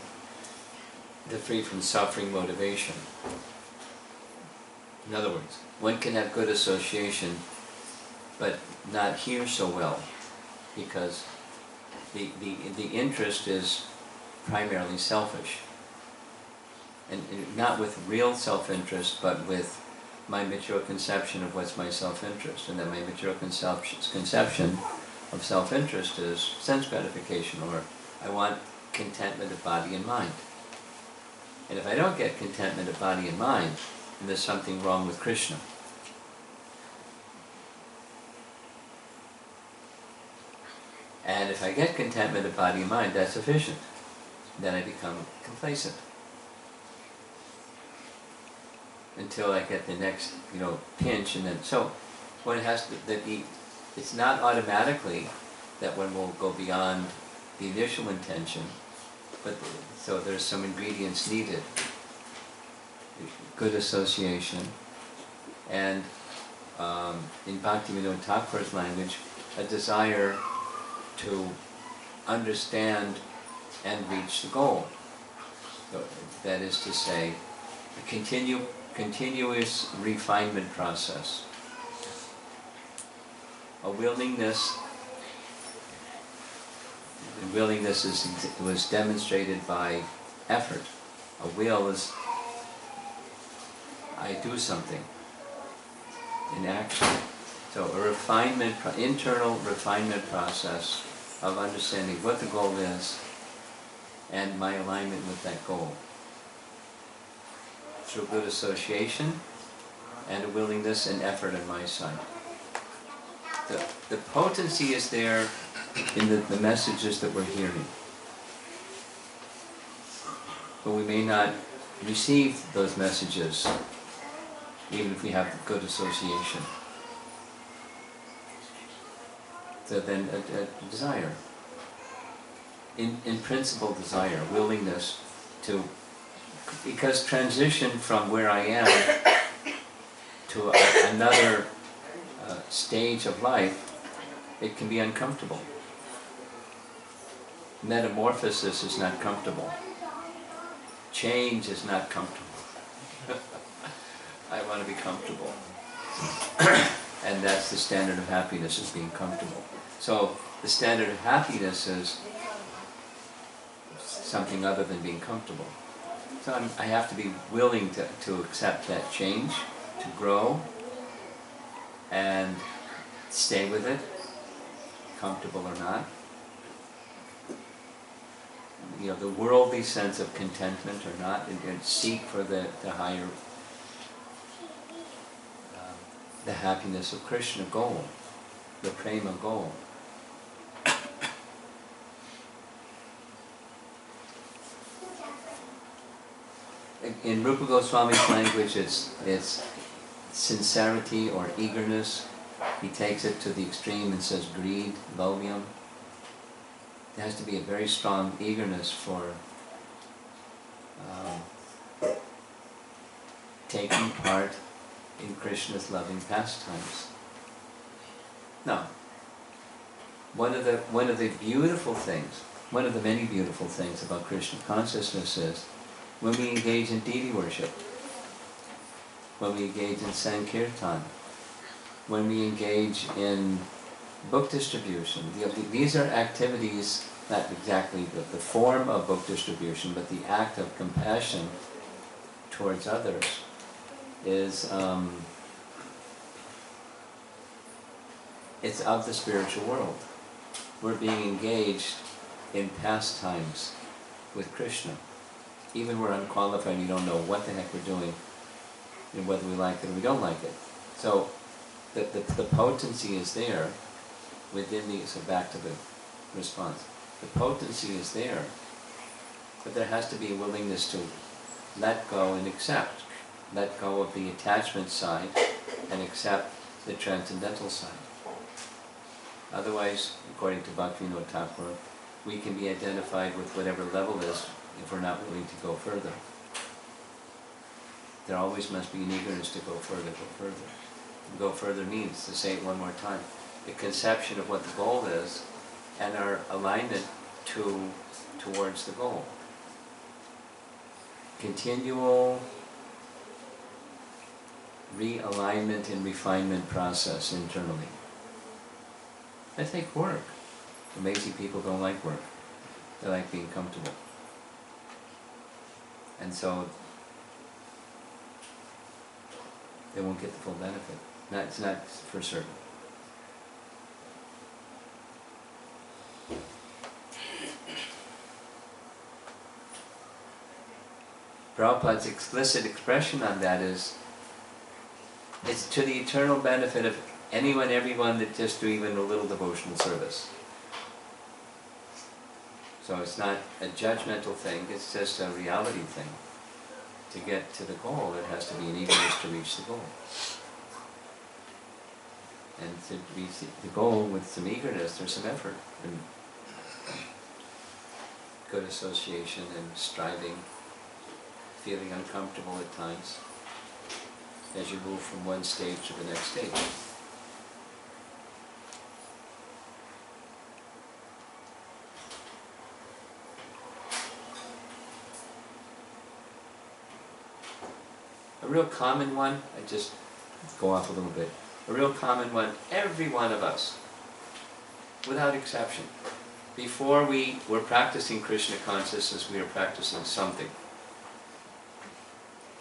the free from suffering motivation. In other words, one can have good association, but not hear so well, because the interest is primarily selfish. And not with real self-interest, but with my mature conception of what's my self-interest, and that my mature conception of self-interest is sense gratification, or I want contentment of body and mind. And if I don't get contentment of body and mind, then there's something wrong with Krishna. And if I get contentment of body and mind, that's sufficient. Then I become complacent. Until I get the next, pinch, and then so one has to it's not automatically that one will go beyond the initial intention, but so there's some ingredients needed. Good association, and in Bhaktivinoda Thakur's language, a desire to understand and reach the goal. So that is to say, a continuous refinement process. A willingness was demonstrated by effort. A will is, I do something in action. So a internal refinement process of understanding what the goal is and my alignment with that goal. Through good association and a willingness and effort on my side. The potency is there in the messages that we're hearing. But we may not receive those messages even if we have good association. So then a desire. In principle desire, willingness to, because transition from where I am to another stage of life, it can be uncomfortable. Metamorphosis is not comfortable. Change is not comfortable. I want to be comfortable. And that's the standard of happiness, is being comfortable. So the standard of happiness is something other than being comfortable. So I have to be willing to accept that change, to grow, and stay with it, comfortable or not. The worldly sense of contentment or not, and seek for the higher, the happiness of Krishna goal, the prema goal. In Rupa Goswami's language, it's sincerity or eagerness. He takes it to the extreme and says greed, lovium. there has to be a very strong eagerness for taking part in Krishna's loving pastimes. Now, one of the beautiful things, one of the many beautiful things about Krishna consciousness is when we engage in deity worship, when we engage in Sankirtan, when we engage in book distribution. These are activities, not exactly the form of book distribution, but the act of compassion towards others is, it's of the spiritual world. We're being engaged in pastimes with Krishna. Even we're unqualified, we don't know what the heck we're doing, and whether we like it or we don't like it. So the potency is there within the, so back to the response. The potency is there, but there has to be a willingness to let go and accept. Let go of the attachment side and accept the transcendental side. Otherwise, according to Bhaktivinoda Thakur, we can be identified with whatever level is if we're not willing to go further. There always must be an eagerness to go further, go further. Go further means, to say it one more time, the conception of what the goal is and our alignment towards the goal. Continual realignment and refinement process internally. That takes work. Amazing people don't like work. They like being comfortable. And so they won't get the full benefit. It's not for certain. Prabhupada's explicit expression on that is, it's to the eternal benefit of anyone, everyone that just do even a little devotional service. So it's not a judgmental thing, it's just a reality thing. To get to the goal, there has to be an eagerness to reach the goal. And to reach the goal with some eagerness, there's some effort and good association and striving, feeling uncomfortable at times as you move from one stage to the next stage. A real common one, I just go off a little bit, a real common one, every one of us, without exception, before we were practicing Krishna consciousness, we were practicing something.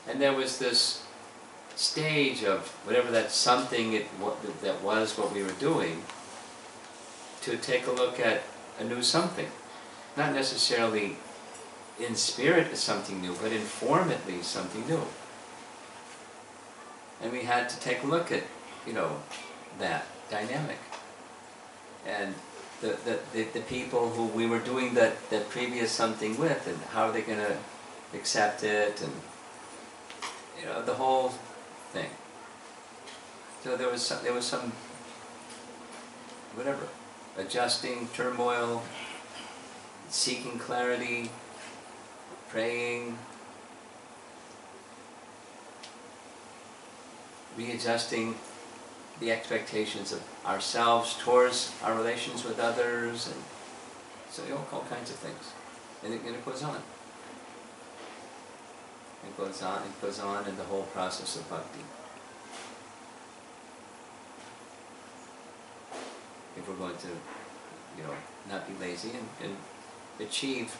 And there was this stage of whatever that something that was what we were doing, to take a look at a new something. Not necessarily in spirit as something new, but in form at least something new. And we had to take a look at, that dynamic. And the people who we were doing that previous something with, and how are they going to accept it, and the whole thing. So there was some whatever, adjusting, turmoil, seeking clarity, praying, readjusting the expectations of ourselves towards our relations with others, and so all kinds of things. And it goes on. It goes on in the whole process of bhakti. If we're going to, not be lazy and achieve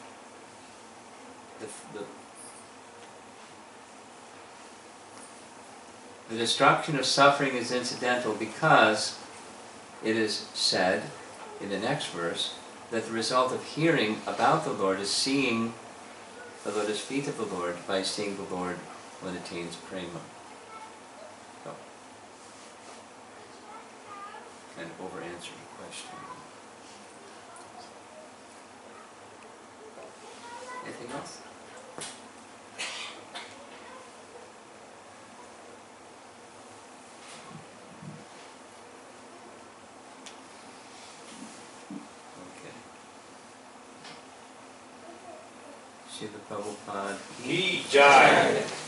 the destruction of suffering is incidental because it is said in the next verse that the result of hearing about the Lord is seeing the lotus feet of the Lord. By seeing the Lord, one attains prema. So, kind of over-answered the question. Anything else? Okay. Srila Prabhupada Ki Jai.